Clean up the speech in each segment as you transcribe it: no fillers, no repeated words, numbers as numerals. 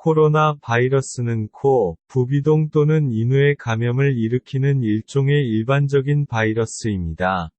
코로나 바이러스는 코, 부비동 또는 인후의 감염을 일으키는 일종의 일반적인 바이러스입니다.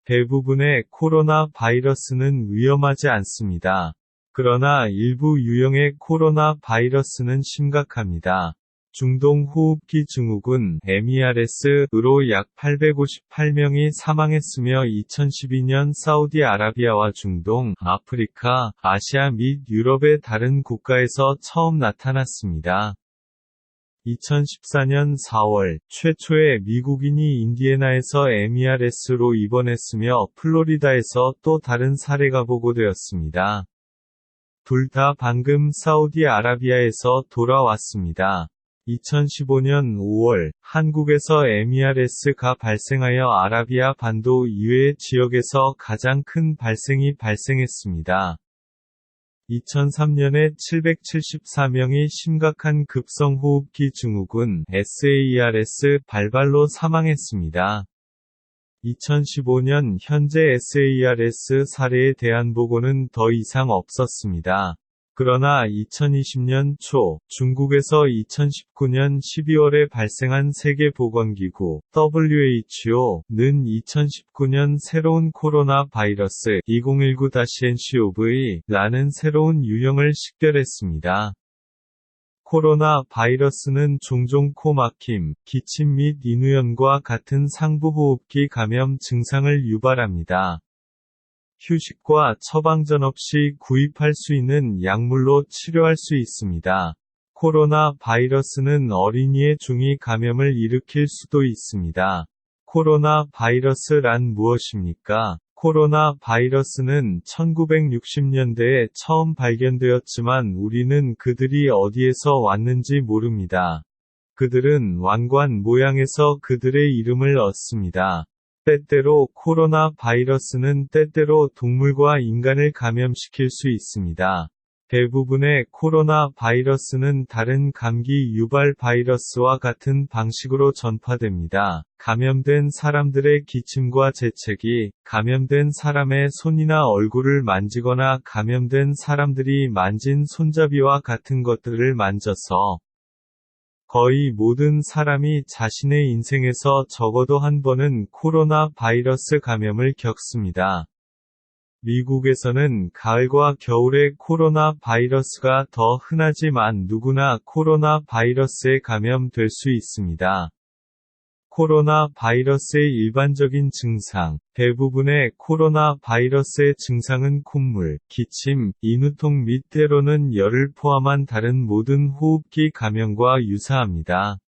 대부분의 코로나 바이러스는 위험하지 않습니다. 그러나 일부 유형의 코로나 바이러스는 심각합니다. 중동호흡기 증후군 MERS으로 약 858명이 사망했으며 2012년 사우디아라비아와 중동, 아프리카, 아시아 및 유럽의 다른 국가에서 처음 나타났습니다. 2014년 4월, 최초의 미국인이 인디애나에서 MERS로 입원했으며 플로리다에서 또 다른 사례가 보고되었습니다. 둘 다 방금 사우디아라비아에서 돌아왔습니다. 2015년 5월, 한국에서 MERS가 발생하여 아라비아 반도 이외의 지역에서 가장 큰 발생이 발생했습니다. 2003년에 774명이 심각한 급성호흡기 증후군 SARS 발발로 사망했습니다. 2015년 현재 SARS 사례에 대한 보고는 더 이상 없었습니다. 그러나 2020년 초, 중국에서 2019년 12월에 발생한 세계보건기구 WHO는 2019년 새로운 코로나 바이러스 2019-nCoV-라는 새로운 유형을 식별했습니다. 코로나 바이러스는 종종 코 막힘, 기침 및 인후염과 같은 상부호흡기 감염 증상을 유발합니다. 휴식과 처방전 없이 구입할 수 있는 약물로 치료할 수 있습니다. 코로나 바이러스는 어린이의 중이 감염을 일으킬 수도 있습니다. 코로나 바이러스란 무엇입니까? 코로나 바이러스는 1960년대에 처음 발견되었지만 우리는 그들이 어디에서 왔는지 모릅니다. 그들은 왕관 모양에서 그들의 이름을 얻습니다. 때때로 코로나 바이러스는 때때로 동물과 인간을 감염시킬 수 있습니다. 대부분의 코로나 바이러스는 다른 감기 유발 바이러스와 같은 방식으로 전파됩니다. 감염된 사람들의 기침과 재채기, 감염된 사람의 손이나 얼굴을 만지거나 감염된 사람들이 만진 손잡이와 같은 것들을 만져서 거의 모든 사람이 자신의 인생에서 적어도 한 번은 코로나 바이러스 감염을 겪습니다. 미국에서는 가을과 겨울에 코로나 바이러스가 더 흔하지만 누구나 코로나 바이러스에 감염될 수 있습니다. 코로나 바이러스의 일반적인 증상, 대부분의 코로나 바이러스의 증상은 콧물, 기침, 인후통 및 때로는 열을 포함한 다른 모든 호흡기 감염과 유사합니다.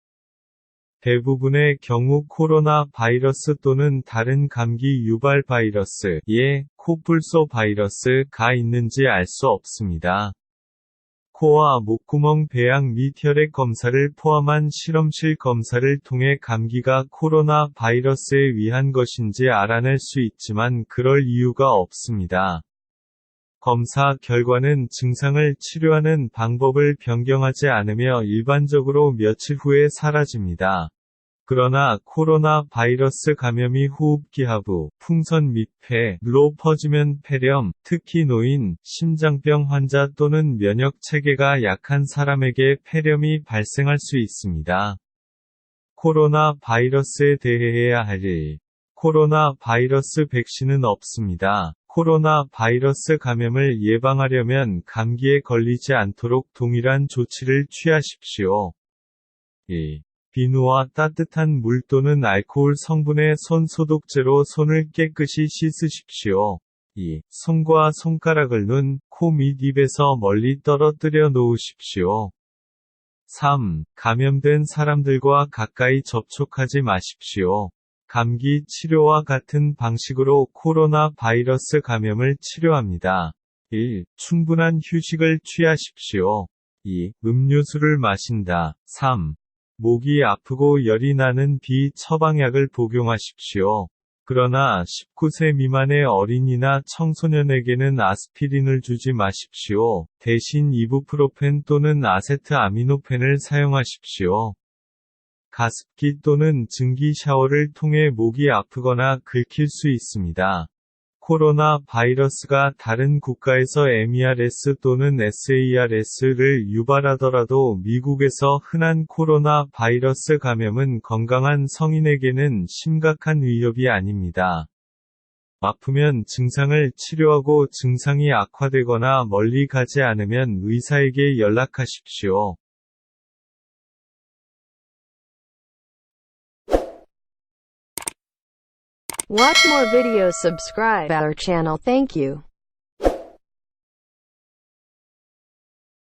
대부분의 경우 코로나 바이러스 또는 다른 감기 유발 바이러스에 코뿔소 바이러스가 있는지 알 수 없습니다. 코와 목구멍 배양 및 혈액 검사를 포함한 실험실 검사를 통해 감기가 코로나 바이러스에 의한 것인지 알아낼 수 있지만 그럴 이유가 없습니다. 검사 결과는 증상을 치료하는 방법을 변경하지 않으며 일반적으로 며칠 후에 사라집니다. 그러나 코로나 바이러스 감염이 호흡기 하부, 풍선 및 폐로 퍼지면 폐렴, 특히 노인, 심장병 환자 또는 면역 체계가 약한 사람에게 폐렴이 발생할 수 있습니다. 코로나 바이러스에 대해 해야 할 일. 코로나 바이러스 백신은 없습니다. 코로나 바이러스 감염을 예방하려면 감기에 걸리지 않도록 동일한 조치를 취하십시오. 1. 비누와 따뜻한 물 또는 알코올 성분의 손 소독제로 손을 깨끗이 씻으십시오. 2. 손과 손가락을 눈, 코 및 입에서 멀리 떨어뜨려 놓으십시오. 3. 감염된 사람들과 가까이 접촉하지 마십시오. 감기 치료와 같은 방식으로 코로나 바이러스 감염을 치료합니다. 1. 충분한 휴식을 취하십시오. 2. 음료수를 마신다. 3. 목이 아프고 열이 나는 비처방약을 복용하십시오. 그러나 19세 미만의 어린이나 청소년에게는 아스피린을 주지 마십시오. 대신 이부프로펜 또는 아세트아미노펜을 사용하십시오. 가습기 또는 증기 샤워를 통해 목이 아프거나 긁힐 수 있습니다. 코로나 바이러스가 다른 국가에서 MERS 또는 SARS를 유발하더라도 미국에서 흔한 코로나 바이러스 감염은 건강한 성인에게는 심각한 위협이 아닙니다. 아프면 증상을 치료하고 증상이 악화되거나 멀리 가지 않으면 의사에게 연락하십시오. Watch more videos, subscribe our channel. Thank you.